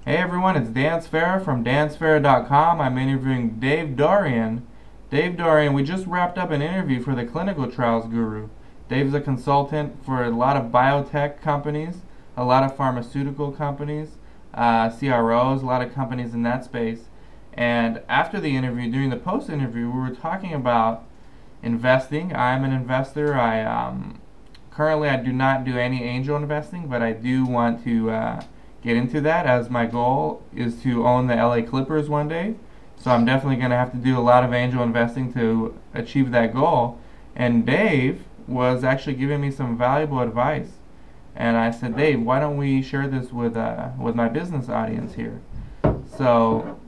Hey everyone, it's Dan Sfera from dansfera.com. I'm interviewing Dave Dorian. Dave Dorian, we just wrapped up an interview for the Clinical Trials Guru. Dave's a consultant for a lot of biotech companies, a lot of pharmaceutical companies, CROs, a lot of companies in that space. And after the interview, during the post-interview, we were talking about investing. I'm an investor. Currently I do not do any angel investing, but I do want to get into that, as my goal is to own the LA Clippers one day. So I'm definitely going to have to do a lot of angel investing to achieve that goal. And Dave was actually giving me some valuable advice. And I said, Dave, why don't we share this with my business audience here? So,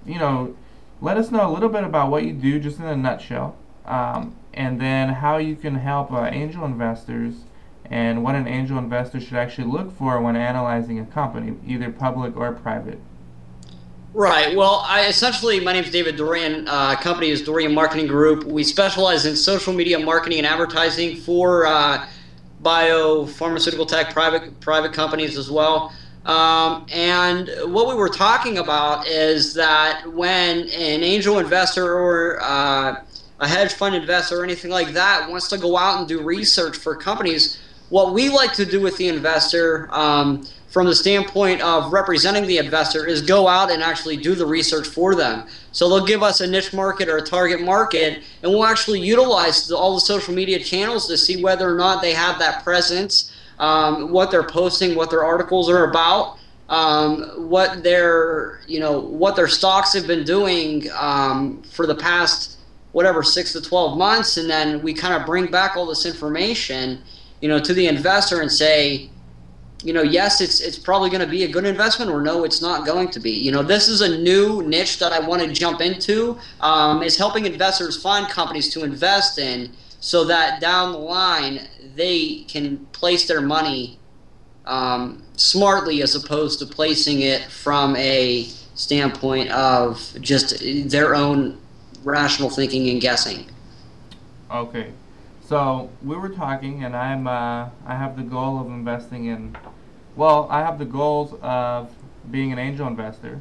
let us know a little bit about what you do, just in a nutshell, and then how you can help angel investors, and what an angel investor should actually look for when analyzing a company, either public or private. Right. Well, my name is David Dorian. Company is Dorian Marketing Group. We specialize in social media marketing and advertising for pharmaceutical tech, private companies as well. And what we were talking about is that when an angel investor or a hedge fund investor or anything like that wants to go out and do research for companies, what we like to do with the investor, from the standpoint of representing the investor, is go out and actually do the research for them. So they'll give us a niche market or a target market, and we'll actually utilize all the social media channels to see whether or not they have that presence, what they're posting, what their articles are about, what their stocks have been doing for the past 6 to 12 months, and then we kind of bring back all this information to the investor and say, yes, it's probably going to be a good investment, or no, it's not going to be. This is a new niche that I want to jump into, is helping investors find companies to invest in so that down the line they can place their money smartly, as opposed to placing it from a standpoint of just their own rational thinking and guessing. Okay. So we were talking, and I have the goal of investing in. Well, I have the goals of being an angel investor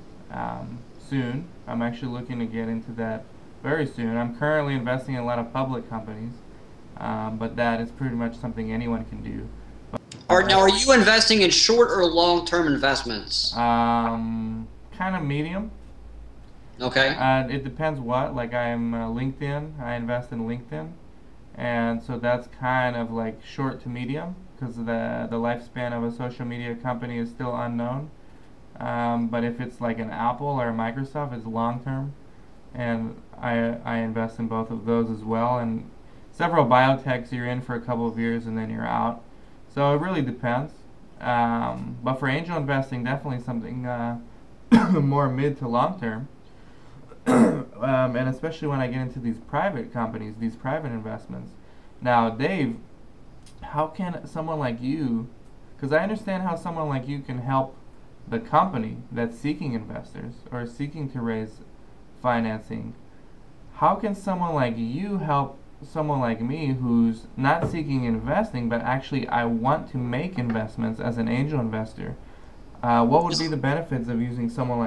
soon. I'm actually looking to get into that very soon. I'm currently investing in a lot of public companies, but that is pretty much something anyone can do. Now, are you investing in short or long-term investments? Kind of medium. Okay. It depends what. Like, I'm LinkedIn. I invest in LinkedIn. And so that's kind of like short to medium, because the lifespan of a social media company is still unknown. But if it's like an Apple or a Microsoft, it's long term, and I invest in both of those as well. And several biotechs, you're in for a couple of years and then you're out. So it really depends. But for angel investing, definitely something more mid to long term. And especially when I get into these private companies, these private investments. Now, Dave, how can someone like you, because I understand how someone like you can help the company that's seeking investors or seeking to raise financing. How can someone like you help someone like me who's not seeking investing, but actually I want to make investments as an angel investor? What would be the benefits of using someone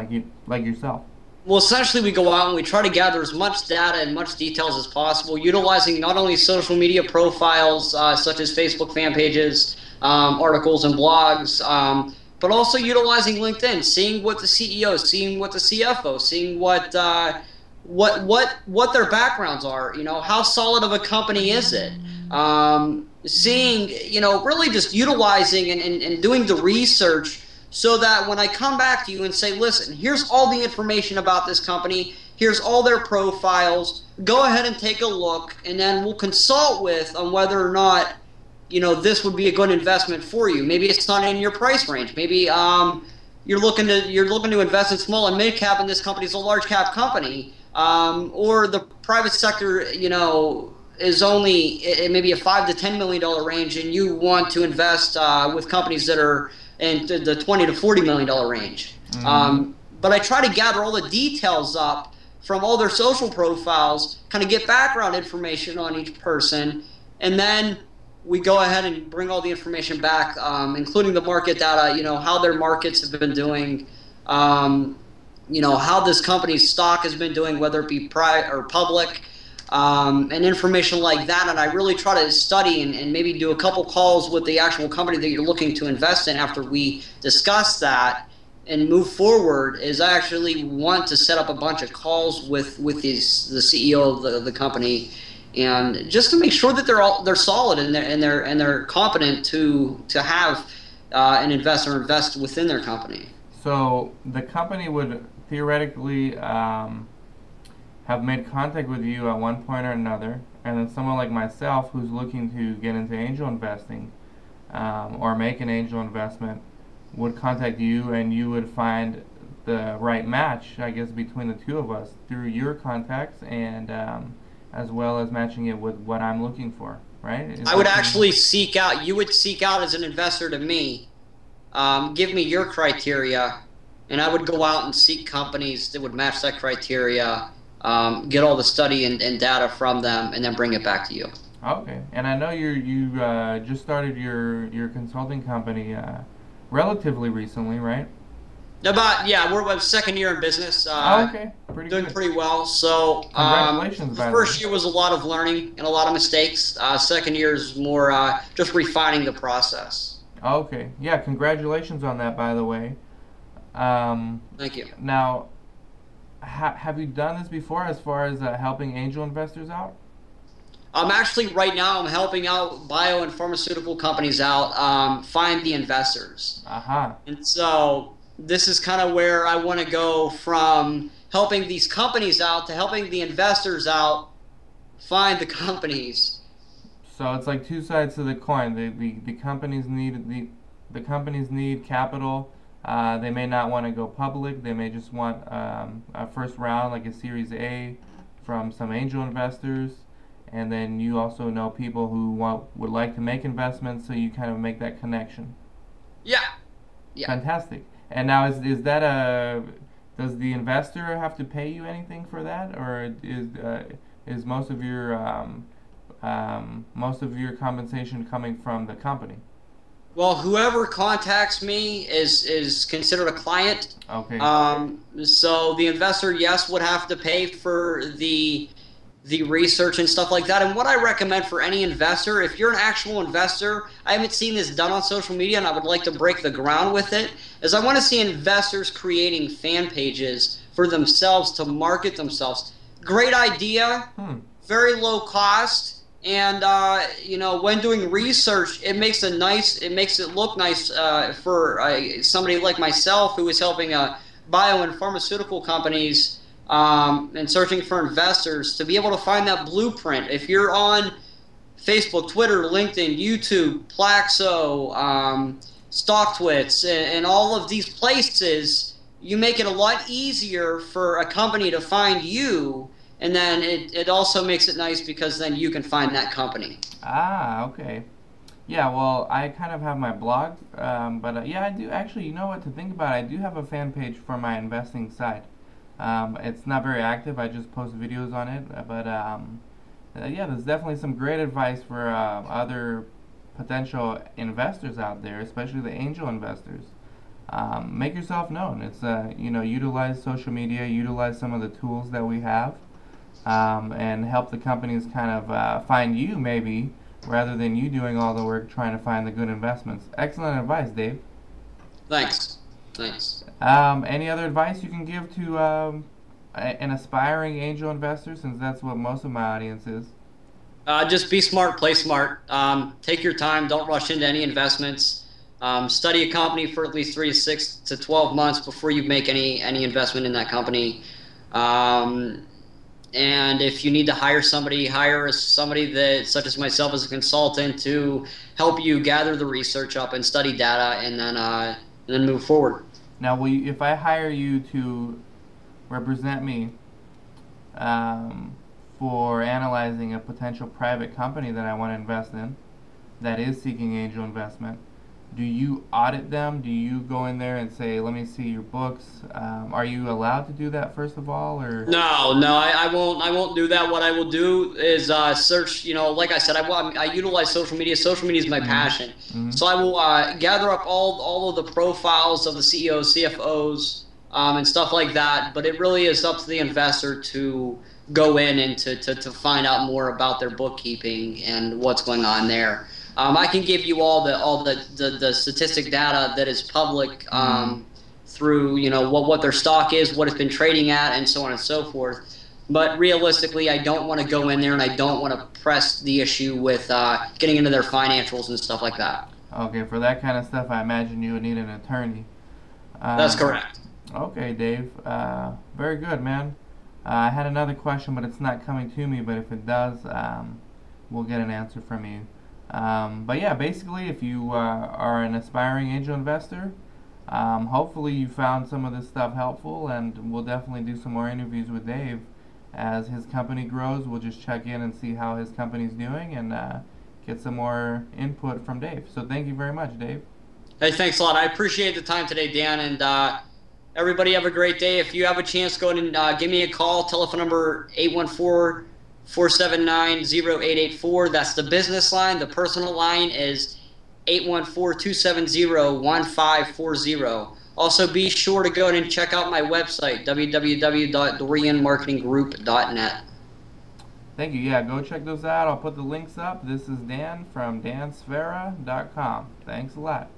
like yourself? Well, essentially, we go out and we try to gather as much data and much details as possible, utilizing not only social media profiles such as Facebook fan pages, articles, and blogs, but also utilizing LinkedIn, seeing what the CEO, seeing what the CFO, seeing what their backgrounds are. How solid of a company is it? Seeing, really just utilizing and doing the research, so that when I come back to you and say, listen, here's all the information about this company, here's all their profiles, go ahead and take a look, and then we'll consult on whether or not, this would be a good investment for you. Maybe it's not in your price range. Maybe you're looking to invest in small and mid cap, and this company is a large cap company, or the private sector, is only maybe a $5 to $10 million range, and you want to invest with companies that are in the $20 to $40 million range. But I try to gather all the details up from all their social profiles, kind of get background information on each person, and then we go ahead and bring all the information back, including the market data, how their markets have been doing, how this company's stock has been doing, whether it be private or public, and information like that. And I really try to study and maybe do a couple calls with the actual company that you're looking to invest in after we discuss that and move forward. Is I actually want to set up a bunch of calls with the CEO of the company, and just to make sure that they're solid and they're competent to have an investor invest within their company. So the company would theoretically have made contact with you at one point or another, and then someone like myself who's looking to get into angel investing or make an angel investment would contact you, and you would find the right match, I guess, between the two of us through your contacts and as well as matching it with what I'm looking for, right? I would actually seek out, you would seek out as an investor to me, give me your criteria, and I would go out and seek companies that would match that criteria, get all the study and data from them, and then bring it back to you. Okay, and I know you just started your consulting company relatively recently, right? We're second year in business. Okay, doing good. pretty well. So Congratulations, the by the first way. year was a lot of learning and a lot of mistakes. Second year is more just refining the process. Okay, yeah, congratulations on that, by the way. Thank you. Now, have you done this before as far as helping angel investors out? Actually, right now I'm helping out bio and pharmaceutical companies out find the investors. Aha. And so this is kind of where I want to go from helping these companies out to helping the investors out find the companies. So it's like two sides to the coin. The companies need the companies need capital. They may not want to go public. They may just want a first round, like a Series A, from some angel investors. And then you also know people who would like to make investments, so you kind of make that connection. Yeah. Yeah. Fantastic. And now is that does the investor have to pay you anything for that, or is most of your compensation coming from the company? Well, whoever contacts me is considered a client. Okay. So the investor, yes, would have to pay for the research and stuff like that. And what I recommend for any investor, if you're an actual investor, I haven't seen this done on social media and I would like to break the ground with it, is I want to see investors creating fan pages for themselves to market themselves. Great idea, very low cost, and when doing research, it makes it look nice for somebody like myself who is helping bio and pharmaceutical companies and searching for investors to be able to find that blueprint. If you're on Facebook, Twitter, LinkedIn, YouTube, Plaxo, StockTwits, and all of these places, you make it a lot easier for a company to find you, and then it also makes it nice because then you can find that company. Ah, okay. Yeah, well, I kind of have my blog, but yeah, I do actually. You know what to think about? I do have a fan page for my investing site. It's not very active. I just post videos on it, but yeah, there's definitely some great advice for other potential investors out there, especially the angel investors. Make yourself known. It's utilize social media, utilize some of the tools that we have, and help the companies kind of find you maybe, rather than you doing all the work trying to find the good investments. Excellent advice, Dave. Thanks. Thanks. Any other advice you can give to an aspiring angel investor, since that's what most of my audience is? Just be smart, play smart. Take your time. Don't rush into any investments. Study a company for at least 3 to 6 to 12 months before you make any investment in that company. And if you need to hire somebody that, such as myself as a consultant, to help you gather the research up and study data, and then move forward. Now, if I hire you to represent me for analyzing a potential private company that I want to invest in that is seeking angel investment, do you audit them? Do you go in there and say, let me see your books? Are you allowed to do that, first of all? Or No, I won't do that. What I will do is search. Like I said, I utilize social media. Social media is my passion. So I will gather up all of the profiles of the CEOs, CFOs, and stuff like that. But it really is up to the investor to go in and to find out more about their bookkeeping and what's going on there. I can give you all the statistic data that is public through what their stock is, what it's been trading at, and so on and so forth. But realistically, I don't want to go in there and I don't want to press the issue with getting into their financials and stuff like that. Okay, for that kind of stuff, I imagine you would need an attorney. That's correct. Okay, Dave. Very good, man. I had another question, but it's not coming to me. But if it does, we'll get an answer from you. But yeah, basically, if you are an aspiring angel investor, hopefully you found some of this stuff helpful, and we'll definitely do some more interviews with Dave. As his company grows, we'll just check in and see how his company's doing and get some more input from Dave. So thank you very much, Dave. Hey, thanks a lot. I appreciate the time today, Dan, and everybody have a great day. If you have a chance, go ahead and give me a call. Telephone number 814-479-0884. That's the business line. The personal line is 814-270-1540. Also, be sure to go ahead and check out my website, www.dorianmarketinggroup.net. Thank you. Yeah, go check those out. I'll put the links up. This is Dan from dansfera.com. Thanks a lot.